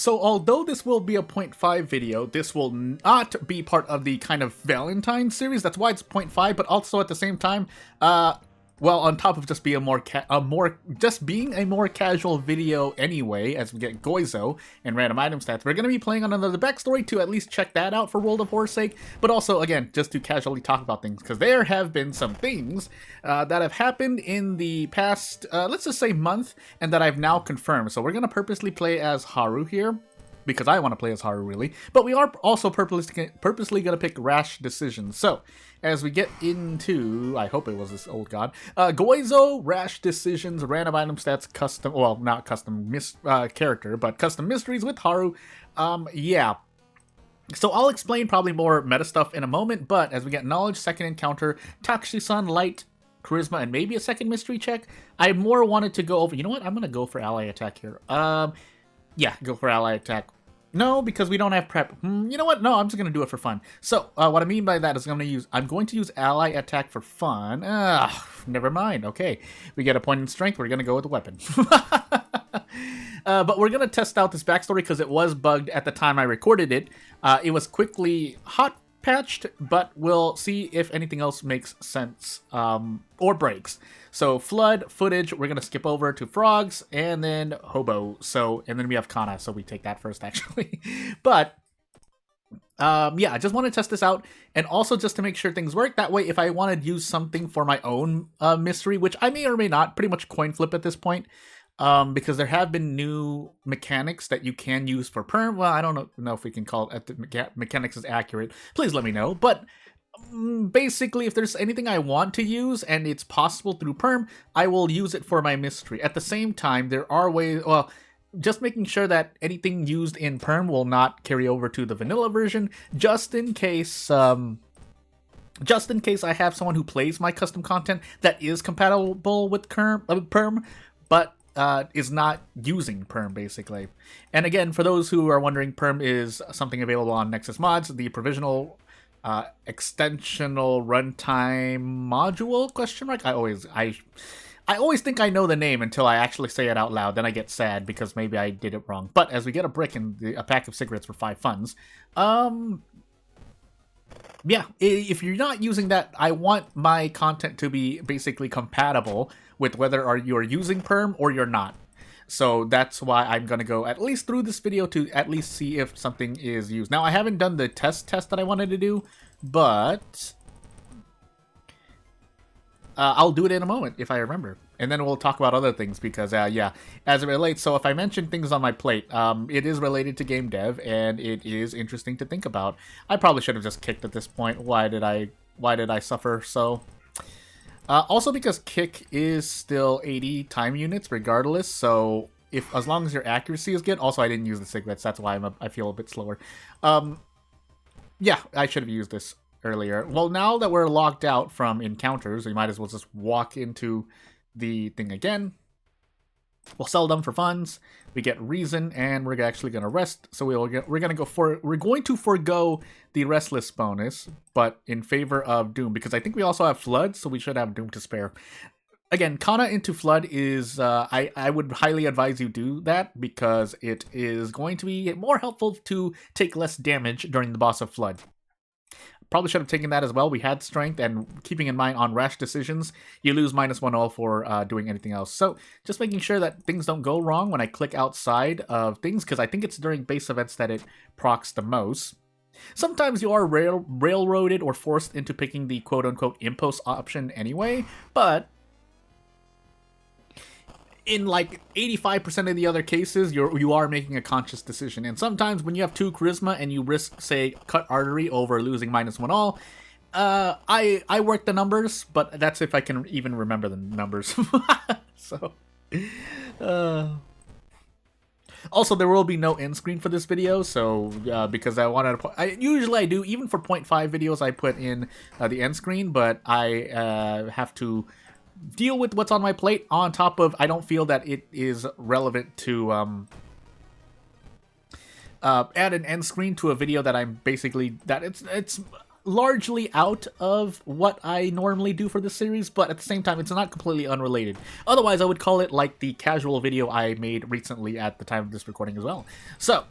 So although this will be a point 0.5 video, this will not be part of the kind of Valentine series. That's why it's 0.5, but also at the same time, well, on top of just being a more casual video anyway, as we get Goizo and random item stats, we're going to be playing on another backstory to at least check that out for World of War's sake, but also, again, just to casually talk about things, because there have been some things that have happened in the past, let's just say month, and that I've now confirmed. So we're going to purposely play as Haru here, because I want to play as Haru, really. But we are also purposely going to pick rash decisions. So, as we get into, I hope it was this old god, Goizo, rash decisions, random item stats, custom, well, not custom character, but custom mysteries with Haru. Yeah. So I'll explain probably more meta stuff in a moment, but as we get knowledge, second encounter, Takushi-san, light, charisma, and maybe a second mystery check, I more wanted to go over, you know what, I'm going to go for ally attack here. Yeah, go for ally attack. No, because we don't have prep. You know what? No, I'm just going to do it for fun. So, what I mean by that is I'm going to use ally attack for fun. Never mind. Okay. We get a point in strength. We're going to go with the weapon. But we're going to test out this backstory because it was bugged at the time I recorded it. It was quickly hot patched, but we'll see if anything else makes sense or breaks. So flood footage, we're gonna skip over to frogs and then hobo. And then we have Kana, so we take that first actually. But yeah, I just want to test this out, and also just to make sure things work. That way, if I want to use something for my own mystery, which I may or may not, pretty much coin flip at this point. Because there have been new mechanics that you can use for perm. Well, I don't know if we can call it the mechanics is accurate. Please let me know. But basically, if there's anything I want to use and it's possible through perm, I will use it for my mystery. At the same time, there are ways, well, just making sure that anything used in perm will not carry over to the vanilla version, just in case I have someone who plays my custom content that is compatible with perm, but is not using perm, basically. And again, for those who are wondering, perm is something available on Nexus Mods, the provisional extensional runtime module, question mark? I always think I know the name until I actually say it out loud, then I get sad because maybe I did it wrong. But as we get a brick and a pack of cigarettes for 5 funds, yeah, if you're not using that, I want my content to be basically compatible with whether you're using perm or you're not. So that's why I'm going to go at least through this video to at least see if something is used. Now, I haven't done the test that I wanted to do, but I'll do it in a moment if I remember. And then we'll talk about other things because, yeah, as it relates, so if I mention things on my plate, it is related to game dev, and it is interesting to think about. I probably should have just kicked at this point. Why did I suffer so? Also because kick is still 80 time units regardless, so as long as your accuracy is good. Also, I didn't use the cigarettes, that's why I feel a bit slower. Yeah, I should have used this earlier. Well, now that we're locked out from encounters, we might as well just walk into the thing again. We'll sell them for funds. We get reason, and we're actually going to rest. So we're going to forgo the restless bonus, but in favor of Doom, because I think we also have Flood, so we should have Doom to spare. Again, Kana into Flood is, I would highly advise you do that, because it is going to be more helpful to take less damage during the boss of Flood. Probably should have taken that as well. We had strength, and keeping in mind on rash decisions, you lose -1 all for doing anything else. So just making sure that things don't go wrong when I click outside of things, because I think it's during base events that it procs the most. Sometimes you are railroaded or forced into picking the quote-unquote impulse option anyway, but in like 85% of the other cases, you are making a conscious decision. And sometimes when you have 2 charisma and you risk, say, cut artery over losing -1 all, I work the numbers, but that's if I can even remember the numbers. So, also, there will be no end screen for this video, so because I wanted to usually I do, even for 0.5 videos, I put in the end screen, but I have to deal with what's on my plate, on top of I don't feel that it is relevant to add an end screen to a video that I'm basically, that it's largely out of what I normally do for this series, but at the same time, it's not completely unrelated. Otherwise, I would call it like the casual video I made recently at the time of this recording as well. So,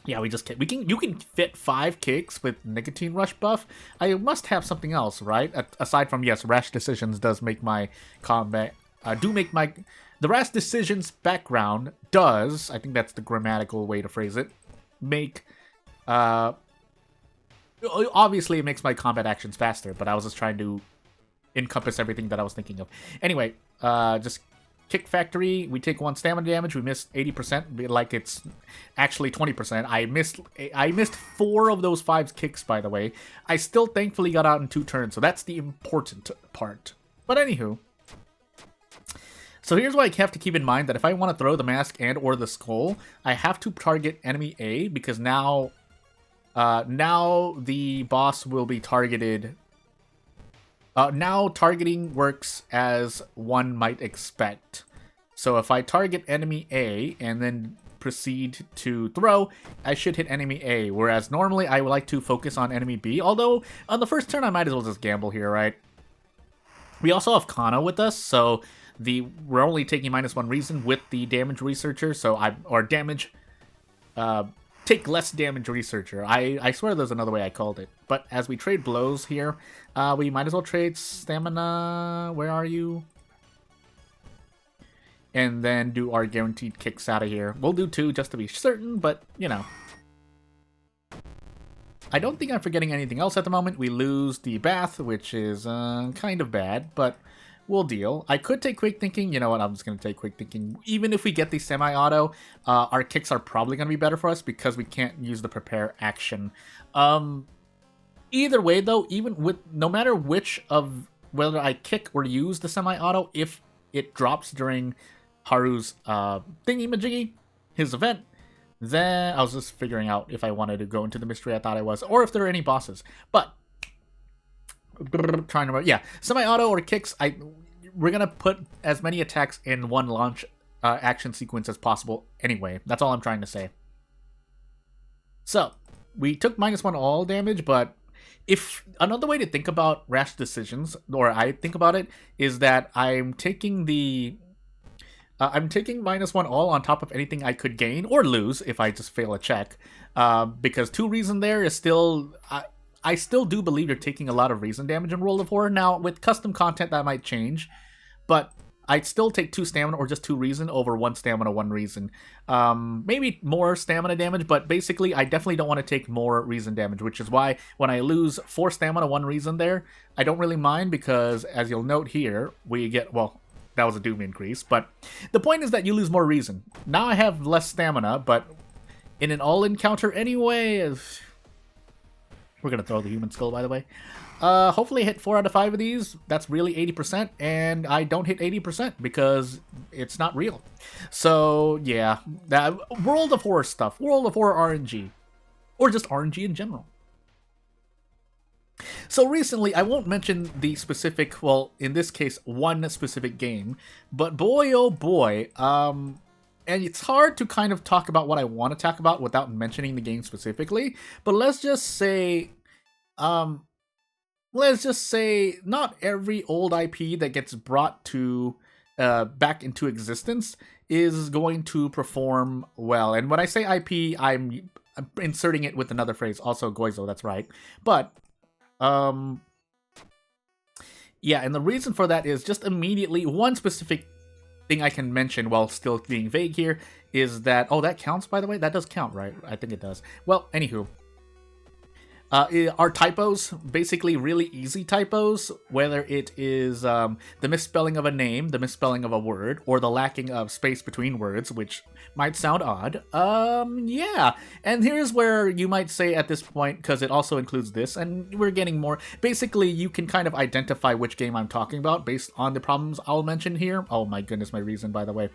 yeah, you can fit 5 kicks with Nicotine Rush buff. I must have something else, right? Aside from, yes, Rash Decisions does make my combat, the Rash Decisions background does, I think that's the grammatical way to phrase it, make, obviously it makes my combat actions faster, but I was just trying to encompass everything that I was thinking of. Anyway, just Kick Factory, we take 1 stamina damage, we missed 80%, like it's actually 20%. I missed 4 of those 5 kicks, by the way. I still thankfully got out in 2 turns, so that's the important part. But anywho, so here's what I have to keep in mind, that if I want to throw the mask and or the skull, I have to target enemy A, because now the boss will be targeted. Now targeting works as one might expect. So if I target enemy A and then proceed to throw, I should hit enemy A, whereas normally I would like to focus on enemy B, although on the first turn I might as well just gamble here, right? We also have Kana with us, so we're only taking -1 reason with the damage researcher, so take less damage researcher. I swear there's another way I called it. But as we trade blows here, we might as well trade stamina. Where are you? And then do our guaranteed kicks out of here. We'll do 2 just to be certain, but you know. I don't think I'm forgetting anything else at the moment. We lose the bath, which is kind of bad, but we'll deal. I could take Quick Thinking. You know what? I'm just going to take Quick Thinking. Even if we get the semi-auto, our kicks are probably going to be better for us because we can't use the prepare action. Either way, though, no matter whether I kick or use the semi-auto, if it drops during Haru's thingy-majiggy, his event, then I was just figuring out if I wanted to go into the mystery I thought I was, or if there are any bosses. But trying to, yeah, semi-auto or kicks, we're gonna put as many attacks in one launch action sequence as possible anyway. That's all I'm trying to say. So we took -1 all damage, but if another way to think about Rash Decisions, or I think about it, is that I'm taking -1 all on top of anything I could gain or lose if I just fail a check, because 2 reason there is still. I still do believe you're taking a lot of reason damage in World of Horror. Now, with custom content, that might change, but I'd still take 2 stamina or just 2 reason over 1 stamina, 1 reason. Maybe more stamina damage, but basically, I definitely don't want to take more reason damage, which is why when I lose 4 stamina, 1 reason there, I don't really mind because, as you'll note here, we get, well, that was a Doom increase, but the point is that you lose more reason. Now I have less stamina, but in an all encounter anyway, we're going to throw the human skull, by the way. Hopefully I hit 4 out of 5 of these. That's really 80%, and I don't hit 80% because it's not real. So, yeah, that World of Horror stuff. World of Horror RNG. Or just RNG in general. So recently, I won't mention the specific, well, in this case, one specific game, but boy, oh boy, and it's hard to kind of talk about what I want to talk about without mentioning the game specifically, but let's just say not every old IP that gets brought to back into existence is going to perform well. And when I say IP, I'm inserting it with another phrase, also Goizo, that's right. But yeah, and the reason for that is just immediately one specific thing I can mention while still being vague here is that, oh, that counts, by the way? That does count, right? I think it does. Well, anywho. Are typos, basically really easy typos, whether it is the misspelling of a name, the misspelling of a word, or the lacking of space between words, which might sound odd. Yeah. And here's where you might say at this point, because it also includes this, and we're getting more. Basically, you can kind of identify which game I'm talking about based on the problems I'll mention here. Oh my goodness, my reason, by the way.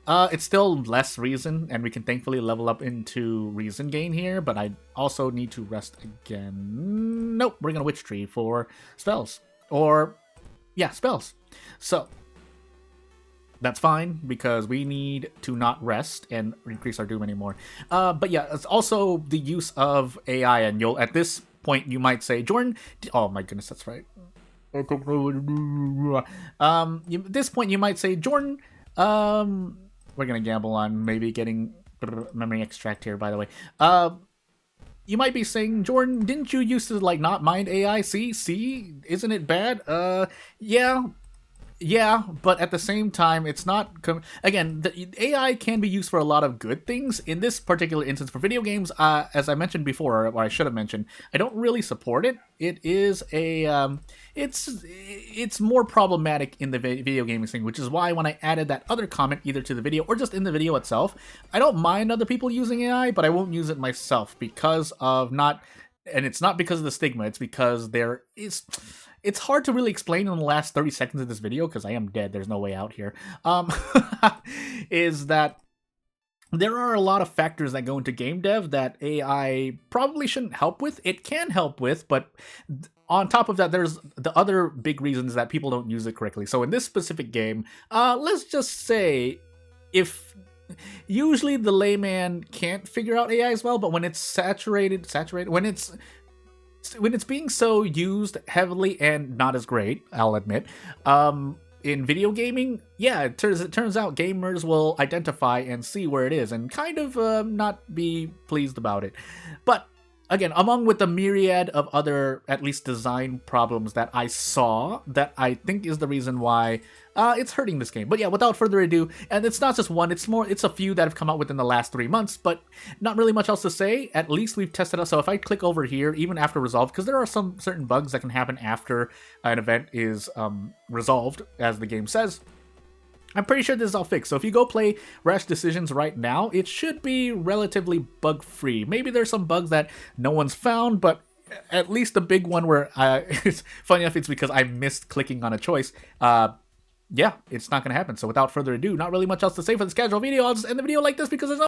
It's still less reason, and we can thankfully level up into reason gain here, but I also need to rest again. Nope, we're gonna Witch Tree for spells. Or, yeah, spells. So, that's fine, because we need to not rest and increase our doom anymore. But yeah, it's also the use of AI, and you'll, at this point you might say, Jordan, oh my goodness, that's right. This point you might say, Jordan, we're gonna gamble on maybe getting memory extract here, by the way. You might be saying, Jordan, didn't you used to like not mind AI? See, isn't it bad? Yeah, but at the same time, it's not. Again, the AI can be used for a lot of good things. In this particular instance, for video games, as I mentioned before, or I should have mentioned, I don't really support it. It is it's more problematic in the video gaming thing, which is why when I added that other comment, either to the video or just in the video itself, I don't mind other people using AI, but I won't use it myself because of not. And it's not because of the stigma. It's because there is. It's hard to really explain in the last 30 seconds of this video because I am dead. There's no way out here. Is that there are a lot of factors that go into game dev that AI probably shouldn't help with. It can help with, but on top of that, there's the other big reasons that people don't use it correctly. So in this specific game, let's just say if usually the layman can't figure out AI as well, but when it's saturated, when it's being so used heavily and not as great, I'll admit, in video gaming, yeah, it turns out gamers will identify and see where it is and kind of not be pleased about it. But again, among with the myriad of other, at least design problems that I saw, that I think is the reason why it's hurting this game. But yeah, without further ado, and it's not just one, it's a few that have come out within the last 3 months, but not really much else to say. At least we've tested out. So if I click over here, even after resolved, because there are some certain bugs that can happen after an event is resolved, as the game says, I'm pretty sure this is all fixed. So if you go play Rash Decisions right now, it should be relatively bug-free. Maybe there's some bugs that no one's found, but at least the big one where, it's funny enough, it's because I missed clicking on a choice. Yeah, it's not going to happen. So without further ado, not really much else to say for this casual video. I'll just end the video like this because there's no